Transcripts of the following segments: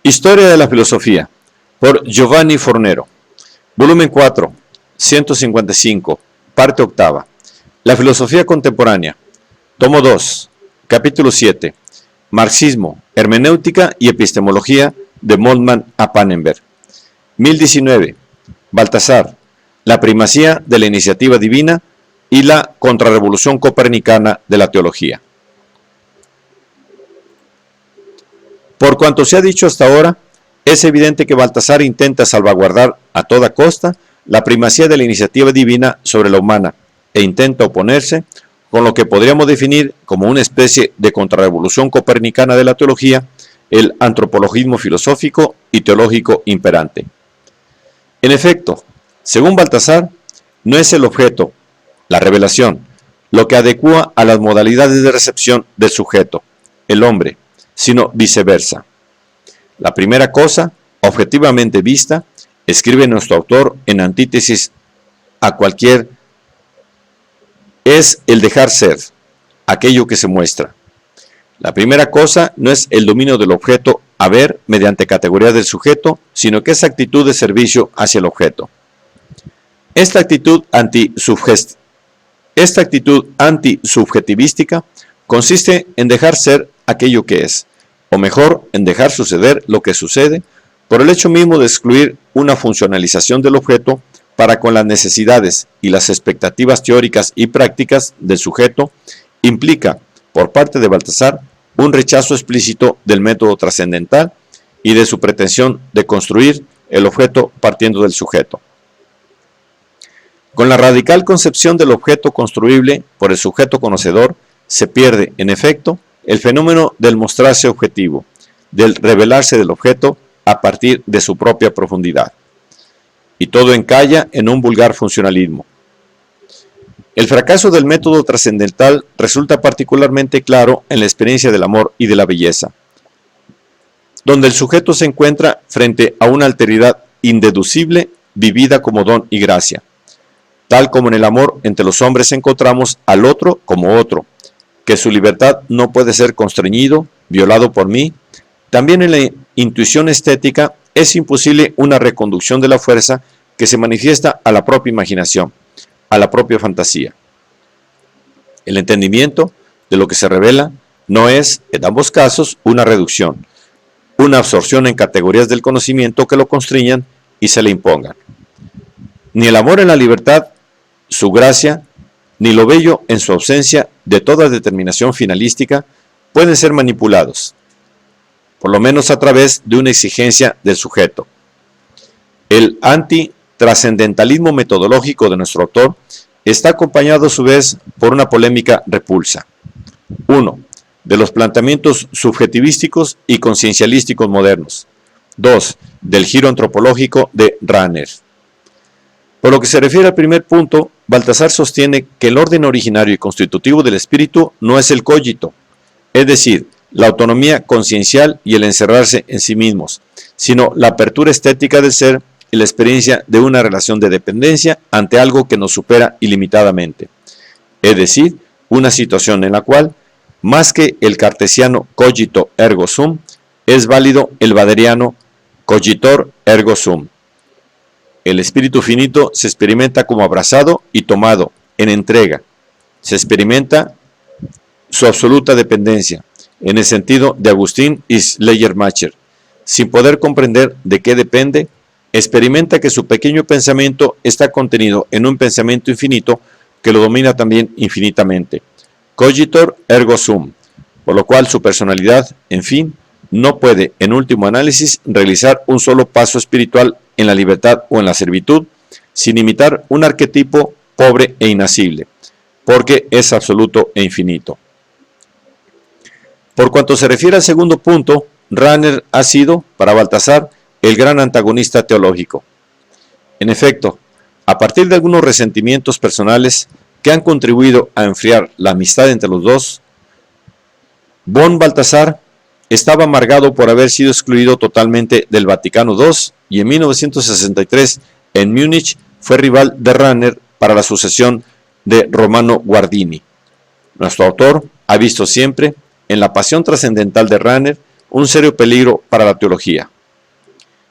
Historia de la filosofía, por Giovanni Fornero, volumen 4, 155, parte octava. La filosofía contemporánea, tomo 2, capítulo 7, Marxismo, hermenéutica y epistemología, de Moltmann a Pannenberg. 1019, Baltasar, la primacía de la iniciativa divina y la contrarrevolución copernicana de la teología. Por cuanto se ha dicho hasta ahora, es evidente que Baltasar intenta salvaguardar a toda costa la primacía de la iniciativa divina sobre la humana e intenta oponerse con lo que podríamos definir como una especie de contrarrevolución copernicana de la teología, el antropologismo filosófico y teológico imperante. En efecto, según Baltasar, no es el objeto, la revelación, lo que adecua a las modalidades de recepción del sujeto, el hombre, sino viceversa. La primera cosa, objetivamente vista, escribe nuestro autor en antítesis a cualquier, es el dejar ser, aquello que se muestra. La primera cosa no es el dominio del objeto a ver mediante categorías del sujeto, sino que es actitud de servicio hacia el objeto. Esta actitud antisubjetivística consiste en dejar ser aquello que es, o mejor, en dejar suceder lo que sucede, por el hecho mismo de excluir una funcionalización del objeto para con las necesidades y las expectativas teóricas y prácticas del sujeto, implica, por parte de Baltasar, un rechazo explícito del método trascendental y de su pretensión de construir el objeto partiendo del sujeto. Con la radical concepción del objeto construible por el sujeto conocedor, se pierde, en efecto, el fenómeno del mostrarse objetivo, del revelarse del objeto a partir de su propia profundidad. Y todo encalla en un vulgar funcionalismo. El fracaso del método trascendental resulta particularmente claro en la experiencia del amor y de la belleza, donde el sujeto se encuentra frente a una alteridad indeducible vivida como don y gracia. Tal como en el amor entre los hombres encontramos al otro como otro, que su libertad no puede ser constreñido, violado por mí, también en la intuición estética es imposible una reconducción de la fuerza que se manifiesta a la propia imaginación, a la propia fantasía. El entendimiento de lo que se revela no es, en ambos casos, una reducción, una absorción en categorías del conocimiento que lo constriñan y se le impongan. Ni el amor en la libertad, su gracia, ni lo bello en su ausencia de toda determinación finalística pueden ser manipulados, por lo menos a través de una exigencia del sujeto. El antitrascendentalismo metodológico de nuestro autor está acompañado a su vez por una polémica repulsa. 1. De los planteamientos subjetivísticos y conciencialísticos modernos. 2. Del giro antropológico de Rahner. Por lo que se refiere al primer punto, Baltasar sostiene que el orden originario y constitutivo del espíritu no es el cogito, es decir, la autonomía conciencial y el encerrarse en sí mismos, sino la apertura estética del ser y la experiencia de una relación de dependencia ante algo que nos supera ilimitadamente, es decir, una situación en la cual, más que el cartesiano cogito ergo sum, es válido el baderiano cogitor ergo sum. El espíritu finito se experimenta como abrazado y tomado, en entrega. Se experimenta su absoluta dependencia, en el sentido de Agustín y Schleiermacher. Sin poder comprender de qué depende, experimenta que su pequeño pensamiento está contenido en un pensamiento infinito que lo domina también infinitamente. Cogitor ergo sum, por lo cual su personalidad, en fin, no puede, en último análisis, realizar un solo paso espiritual en la libertad o en la servitud, sin imitar un arquetipo pobre e inasible, porque es absoluto e infinito. Por cuanto se refiere al segundo punto, Rahner ha sido, para Baltasar, el gran antagonista teológico. En efecto, a partir de algunos resentimientos personales que han contribuido a enfriar la amistad entre los dos, von Baltasar estaba amargado por haber sido excluido totalmente del Vaticano II y en 1963 en Múnich fue rival de Rahner para la sucesión de Romano Guardini. Nuestro autor ha visto siempre en la pasión trascendental de Rahner un serio peligro para la teología.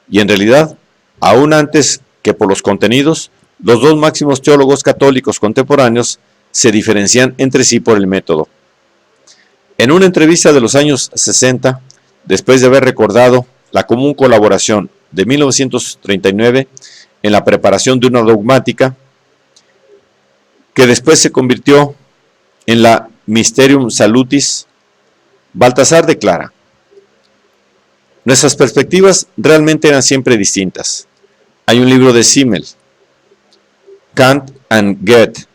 Y en realidad, aún antes que por los contenidos, los dos máximos teólogos católicos contemporáneos se diferencian entre sí por el método. En una entrevista de los años 60, después de haber recordado la común colaboración de 1939 en la preparación de una dogmática, que después se convirtió en la Mysterium Salutis, Baltasar declara: nuestras perspectivas realmente eran siempre distintas. Hay un libro de Simmel, Kant and Goethe.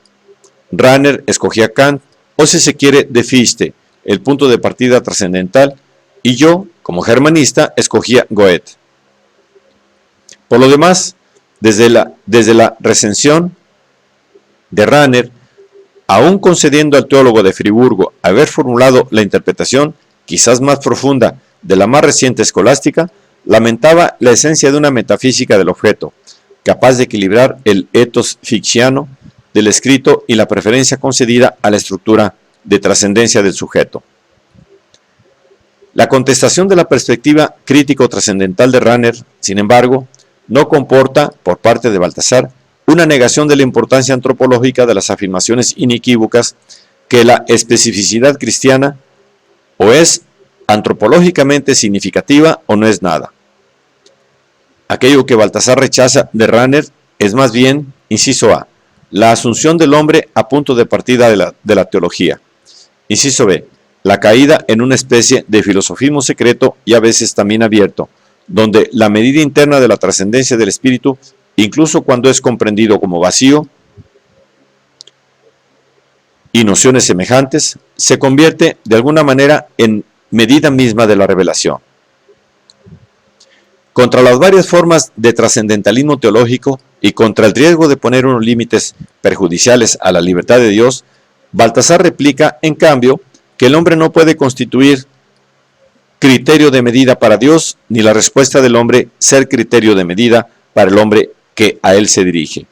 Rahner escogía Kant, o si se quiere, de Fichte, el punto de partida trascendental, y yo, como germanista, escogía Goethe. Por lo demás, desde la recensión de Rahner, aún concediendo al teólogo de Friburgo haber formulado la interpretación, quizás más profunda, de la más reciente escolástica, lamentaba la esencia de una metafísica del objeto, capaz de equilibrar el ethos fictiano del escrito y la preferencia concedida a la estructura de trascendencia del sujeto. La contestación de la perspectiva crítico-trascendental de Rahner, sin embargo, no comporta, por parte de Baltasar, una negación de la importancia antropológica de las afirmaciones inequívocas que la especificidad cristiana o es antropológicamente significativa o no es nada. Aquello que Baltasar rechaza de Rahner es más bien, inciso A, la asunción del hombre a punto de partida de la teología. Inciso B, la caída en una especie de filosofismo secreto y a veces también abierto, donde la medida interna de la trascendencia del espíritu, incluso cuando es comprendido como vacío y nociones semejantes, se convierte de alguna manera en medida misma de la revelación. Contra las varias formas de trascendentalismo teológico y contra el riesgo de poner unos límites perjudiciales a la libertad de Dios, Baltasar replica, en cambio, que el hombre no puede constituir criterio de medida para Dios, ni la respuesta del hombre ser criterio de medida para el hombre que a él se dirige.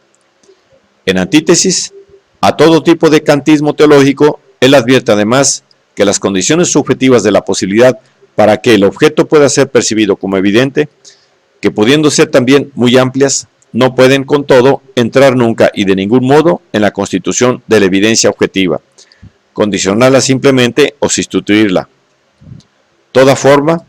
En antítesis a todo tipo de kantismo teológico, él advierte además que las condiciones subjetivas de la posibilidad para que el objeto pueda ser percibido como evidente, que pudiendo ser también muy amplias, no pueden con todo entrar nunca y de ningún modo en la constitución de la evidencia objetiva, condicionarla simplemente o sustituirla. Toda forma,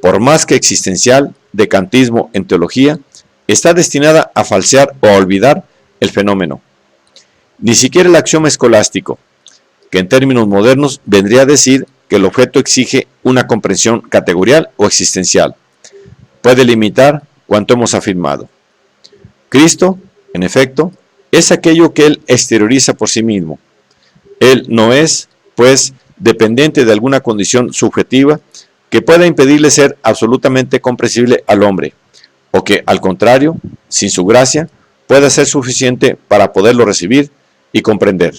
por más que existencial, de kantismo en teología, está destinada a falsear o a olvidar el fenómeno. Ni siquiera el axioma escolástico, que en términos modernos vendría a decir que el objeto exige una comprensión categorial o existencial, puede limitar cuanto hemos afirmado. Cristo, en efecto, es aquello que él exterioriza por sí mismo. Él no es, pues, dependiente de alguna condición subjetiva que pueda impedirle ser absolutamente comprensible al hombre, o que, al contrario, sin su gracia, pueda ser suficiente para poderlo recibir y comprender.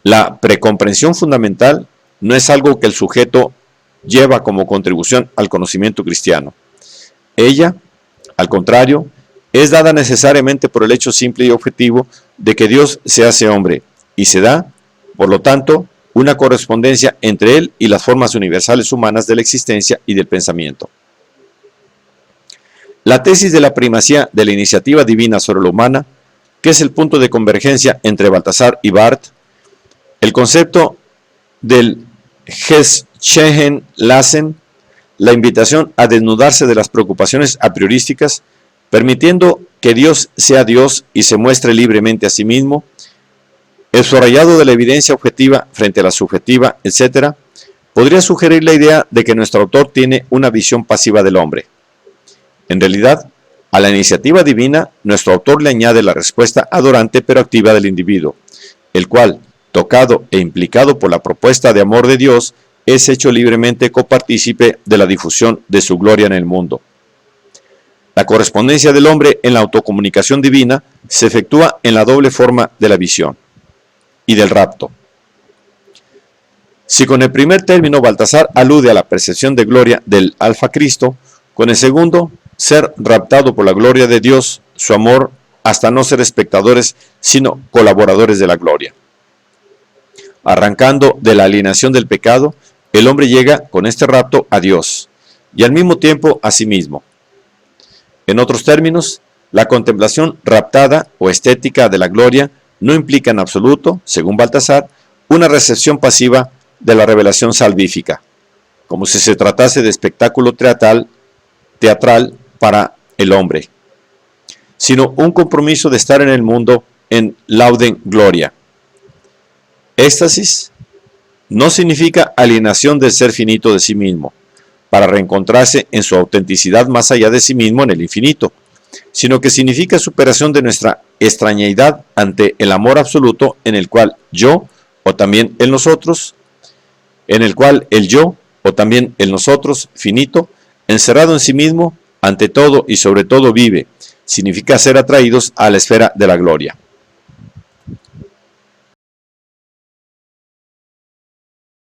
La precomprensión fundamental no es algo que el sujeto lleva como contribución al conocimiento cristiano. Ella, al contrario, es dada necesariamente por el hecho simple y objetivo de que Dios se hace hombre, y se da, por lo tanto, una correspondencia entre él y las formas universales humanas de la existencia y del pensamiento. La tesis de la primacía de la iniciativa divina sobre la humana, que es el punto de convergencia entre Baltasar y Barth, el concepto del Geschehen lassen, la invitación a desnudarse de las preocupaciones a priorísticas, permitiendo que Dios sea Dios y se muestre libremente a sí mismo, el subrayado de la evidencia objetiva frente a la subjetiva, etc., podría sugerir la idea de que nuestro autor tiene una visión pasiva del hombre. En realidad, a la iniciativa divina, nuestro autor le añade la respuesta adorante pero activa del individuo, el cual, tocado e implicado por la propuesta de amor de Dios, es hecho libremente copartícipe de la difusión de su gloria en el mundo. La correspondencia del hombre en la autocomunicación divina se efectúa en la doble forma de la visión y del rapto. Si con el primer término Baltasar alude a la percepción de gloria del Alfa Cristo, con el segundo, ser raptado por la gloria de Dios, su amor, hasta no ser espectadores, sino colaboradores de la gloria. Arrancando de la alienación del pecado, el hombre llega con este rapto a Dios y al mismo tiempo a sí mismo. En otros términos, la contemplación raptada o estética de la gloria no implica en absoluto, según Baltasar, una recepción pasiva de la revelación salvífica, como si se tratase de espectáculo teatral para el hombre, sino un compromiso de estar en el mundo en laudem gloria. Éxtasis no significa alienación del ser finito de sí mismo, para reencontrarse en su autenticidad más allá de sí mismo en el infinito, sino que significa superación de nuestra extrañeidad ante el amor absoluto en el cual yo, o también el nosotros, en el cual el yo, o también el nosotros, finito, encerrado en sí mismo, ante todo y sobre todo vive, significa ser atraídos a la esfera de la gloria.